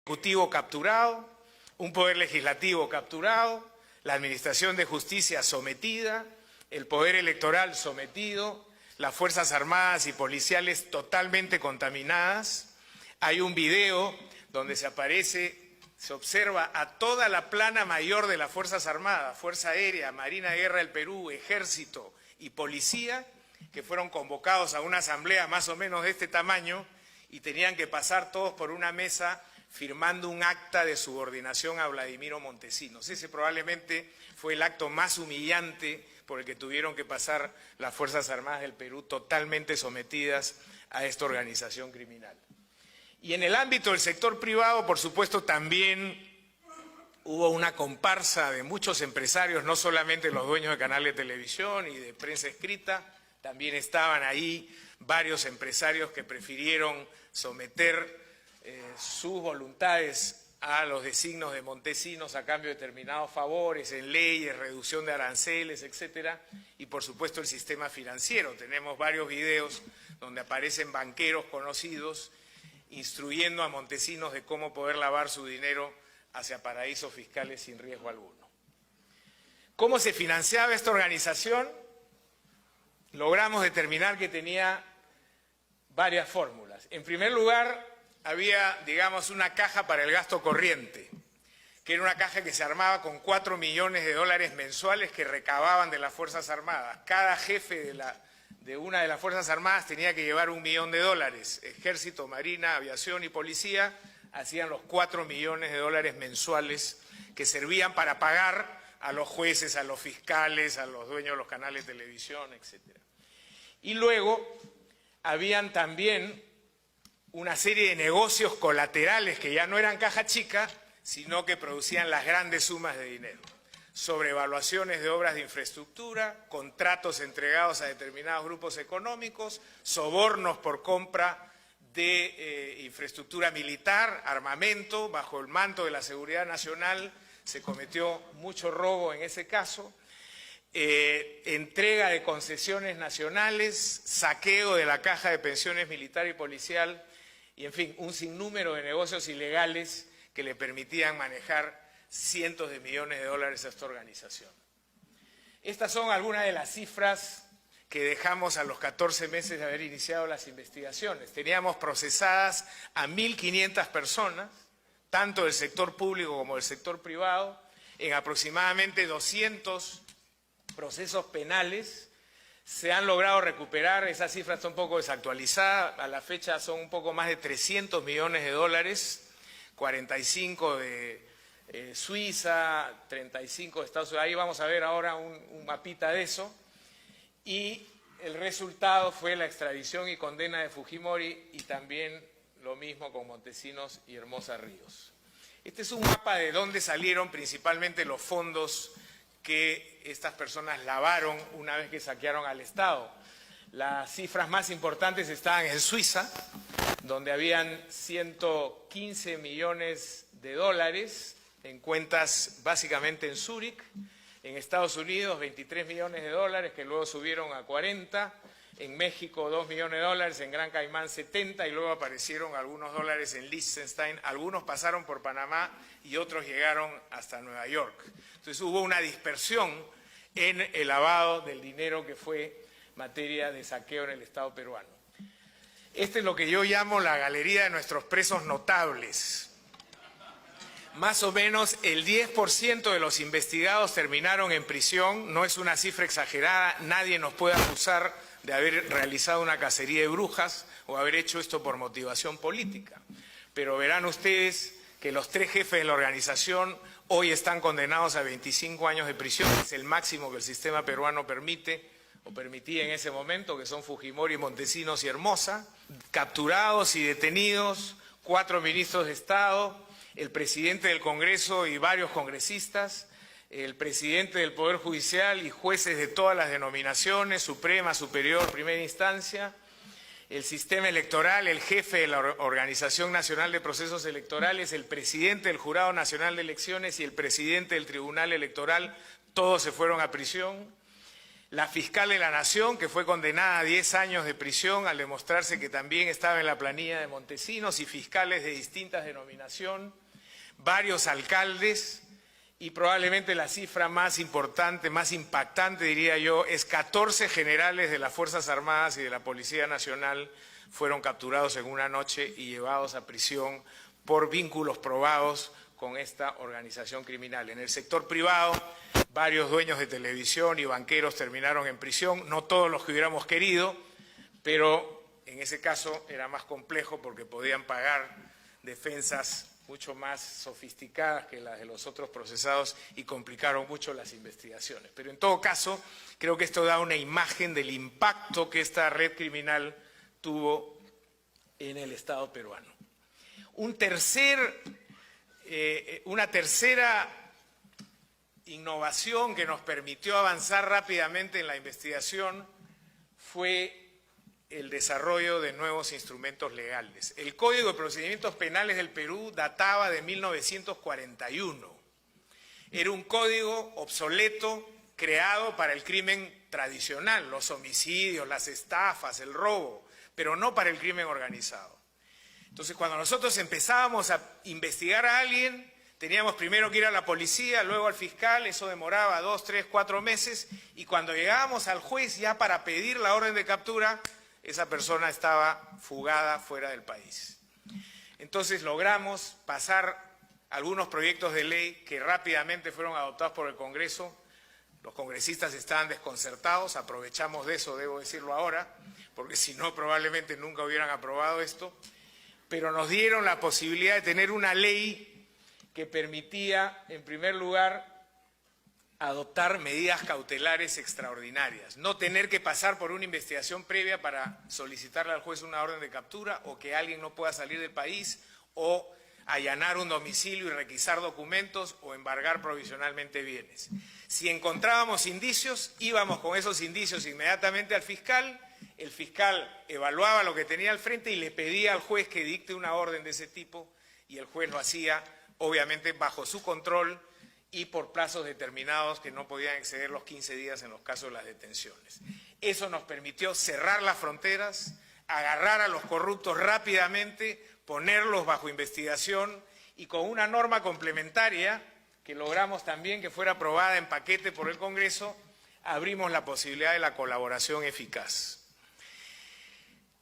ejecutivo capturado, un poder legislativo capturado, la administración de justicia sometida, el poder electoral sometido, las Fuerzas Armadas y policiales totalmente contaminadas. Hay un video donde se observa a toda la plana mayor de las Fuerzas Armadas, Fuerza Aérea, Marina de Guerra del Perú, Ejército y Policía, que fueron convocados a una asamblea más o menos de este tamaño y tenían que pasar todos por una mesa firmando un acta de subordinación a Vladimiro Montesinos. Ese probablemente fue el acto más humillante por el que tuvieron que pasar las Fuerzas Armadas del Perú, totalmente sometidas a esta organización criminal. Y en el ámbito del sector privado, por supuesto, también hubo una comparsa de muchos empresarios, no solamente los dueños de canales de televisión y de prensa escrita, también estaban ahí varios empresarios que prefirieron someter sus voluntades a los designios de Montesinos a cambio de determinados favores en leyes, reducción de aranceles, etcétera, y por supuesto el sistema financiero. Tenemos varios videos donde aparecen banqueros conocidos instruyendo a Montesinos de cómo poder lavar su dinero hacia paraísos fiscales sin riesgo alguno. ¿Cómo se financiaba esta organización? Logramos determinar que tenía varias fórmulas. En primer lugar, había, digamos, una caja para el gasto corriente, que era una caja que se armaba con 4 millones de dólares mensuales que recababan de las Fuerzas Armadas. Cada jefe de una de las Fuerzas Armadas tenía que llevar $1 millón. Ejército, Marina, Aviación y Policía hacían los 4 millones de dólares mensuales que servían para pagar a los jueces, a los fiscales, a los dueños de los canales de televisión, etcétera. Y luego habían también una serie de negocios colaterales que ya no eran caja chica, sino que producían las grandes sumas de dinero. Sobrevaluaciones de obras de infraestructura, contratos entregados a determinados grupos económicos, sobornos por compra de infraestructura militar, armamento, bajo el manto de la seguridad nacional. Se cometió mucho robo en ese caso, entrega de concesiones nacionales, saqueo de la caja de pensiones militar y policial, y en fin, un sinnúmero de negocios ilegales que le permitían manejar cientos de millones de dólares a esta organización. Estas son algunas de las cifras que dejamos a los 14 meses de haber iniciado las investigaciones. Teníamos procesadas a 1.500 personas, tanto del sector público como del sector privado, en aproximadamente 200 procesos penales. Se han logrado recuperar, esa cifra está un poco desactualizada, a la fecha son un poco más de 300 millones de dólares, 45 de Suiza, 35 de Estados Unidos, ahí vamos a ver ahora un mapita de eso, y el resultado fue la extradición y condena de Fujimori y también lo mismo con Montesinos y Hermosa Ríos. Este es un mapa de dónde salieron principalmente los fondos que estas personas lavaron una vez que saquearon al Estado. Las cifras más importantes estaban en Suiza, donde habían 115 millones de dólares en cuentas básicamente en Zúrich. En Estados Unidos 23 millones de dólares que luego subieron a 40, en México 2 millones de dólares, en Gran Caimán 70 y luego aparecieron algunos dólares en Liechtenstein. Algunos pasaron por Panamá y otros llegaron hasta Nueva York. Entonces hubo una dispersión en el lavado del dinero que fue materia de saqueo en el Estado peruano. Este es lo que yo llamo la galería de nuestros presos notables. Más o menos el 10% de los investigados terminaron en prisión, no es una cifra exagerada, nadie nos puede acusar de haber realizado una cacería de brujas o haber hecho esto por motivación política. Pero verán ustedes que los 3 jefes de la organización hoy están condenados a 25 años de prisión, es el máximo que el sistema peruano permite o permitía en ese momento, que son Fujimori, Montesinos y Hermosa, capturados y detenidos 4 ministros de Estado, el presidente del Congreso y varios congresistas, el presidente del Poder Judicial y jueces de todas las denominaciones, Suprema, Superior, Primera Instancia, el sistema electoral, el jefe de la Organización Nacional de Procesos Electorales, el presidente del Jurado Nacional de Elecciones y el presidente del Tribunal Electoral, todos se fueron a prisión. La fiscal de la Nación, que fue condenada a 10 años de prisión al demostrarse que también estaba en la planilla de Montesinos, y fiscales de distintas denominación, varios alcaldes, y probablemente la cifra más importante, más impactante, diría yo, es 14 generales de las Fuerzas Armadas y de la Policía Nacional fueron capturados en una noche y llevados a prisión por vínculos probados con esta organización criminal. En el sector privado, varios dueños de televisión y banqueros terminaron en prisión, no todos los que hubiéramos querido, pero en ese caso era más complejo porque podían pagar defensas mucho más sofisticadas que las de los otros procesados y complicaron mucho las investigaciones. Pero en todo caso, creo que esto da una imagen del impacto que esta red criminal tuvo en el Estado peruano. Una tercera innovación que nos permitió avanzar rápidamente en la investigación fue el desarrollo de nuevos instrumentos legales. El Código de Procedimientos Penales del Perú databa de 1941. Era un código obsoleto creado para el crimen tradicional, los homicidios, las estafas, el robo, pero no para el crimen organizado. Entonces, cuando nosotros empezábamos a investigar a alguien, teníamos primero que ir a la policía, luego al fiscal, eso demoraba 2, 3, 4 meses, y cuando llegábamos al juez ya para pedir la orden de captura, esa persona estaba fugada fuera del país. Entonces logramos pasar algunos proyectos de ley que rápidamente fueron adoptados por el Congreso. Los congresistas estaban desconcertados, aprovechamos de eso, debo decirlo ahora, porque si no probablemente nunca hubieran aprobado esto, pero nos dieron la posibilidad de tener una ley que permitía, en primer lugar, adoptar medidas cautelares extraordinarias, no tener que pasar por una investigación previa para solicitarle al juez una orden de captura o que alguien no pueda salir del país o allanar un domicilio y requisar documentos o embargar provisionalmente bienes. Si encontrábamos indicios, íbamos con esos indicios inmediatamente al fiscal, el fiscal evaluaba lo que tenía al frente y le pedía al juez que dicte una orden de ese tipo y el juez lo hacía, obviamente, bajo su control y por plazos determinados que no podían exceder los 15 días en los casos de las detenciones. Eso nos permitió cerrar las fronteras, agarrar a los corruptos rápidamente, ponerlos bajo investigación y con una norma complementaria que logramos también que fuera aprobada en paquete por el Congreso, abrimos la posibilidad de la colaboración eficaz.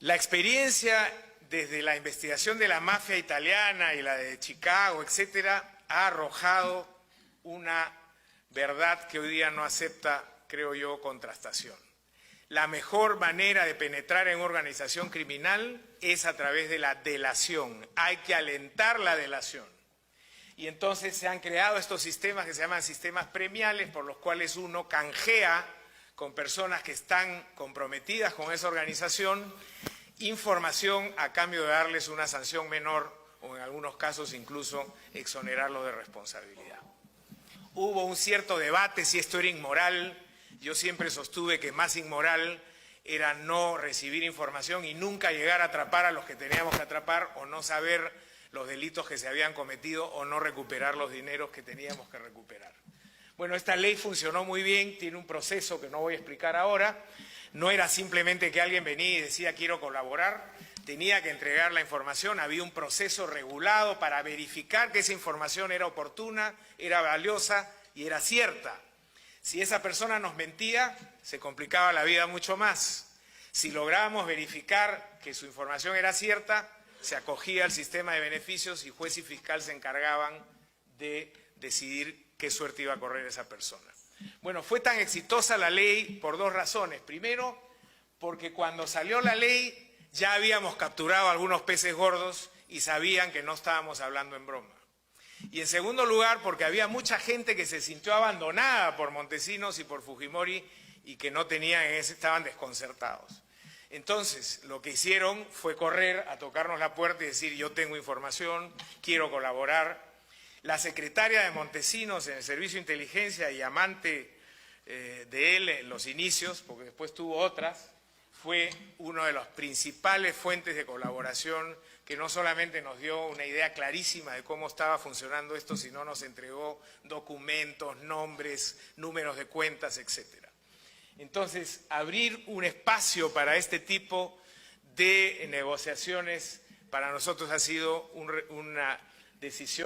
La experiencia desde la investigación de la mafia italiana y la de Chicago, etcétera, ha arrojado una verdad que hoy día no acepta, creo yo, contrastación. La mejor manera de penetrar en una organización criminal es a través de la delación. Hay que alentar la delación. Y entonces se han creado estos sistemas que se llaman sistemas premiales, por los cuales uno canjea con personas que están comprometidas con esa organización información a cambio de darles una sanción menor o en algunos casos incluso exonerarlos de responsabilidad. Hubo un cierto debate si esto era inmoral. Yo siempre sostuve que más inmoral era no recibir información y nunca llegar a atrapar a los que teníamos que atrapar o no saber los delitos que se habían cometido o no recuperar los dineros que teníamos que recuperar. Bueno, esta ley funcionó muy bien, tiene un proceso que no voy a explicar ahora. No era simplemente que alguien venía y decía quiero colaborar, tenía que entregar la información, había un proceso regulado para verificar que esa información era oportuna, era valiosa y era cierta. Si esa persona nos mentía, se complicaba la vida mucho más. Si lográbamos verificar que su información era cierta, se acogía al sistema de beneficios y juez y fiscal se encargaban de decidir qué suerte iba a correr esa persona. Bueno, fue tan exitosa la ley por dos razones. Primero, porque cuando salió la ley ya habíamos capturado algunos peces gordos y sabían que no estábamos hablando en broma. Y en segundo lugar, porque había mucha gente que se sintió abandonada por Montesinos y por Fujimori y que no tenían, estaban desconcertados. Entonces, lo que hicieron fue correr a tocarnos la puerta y decir yo tengo información, quiero colaborar. La secretaria de Montesinos en el Servicio de Inteligencia y amante de él en los inicios, porque después tuvo otras, fue una de las principales fuentes de colaboración que no solamente nos dio una idea clarísima de cómo estaba funcionando esto, sino nos entregó documentos, nombres, números de cuentas, etcétera. Entonces, abrir un espacio para este tipo de negociaciones para nosotros ha sido una decisión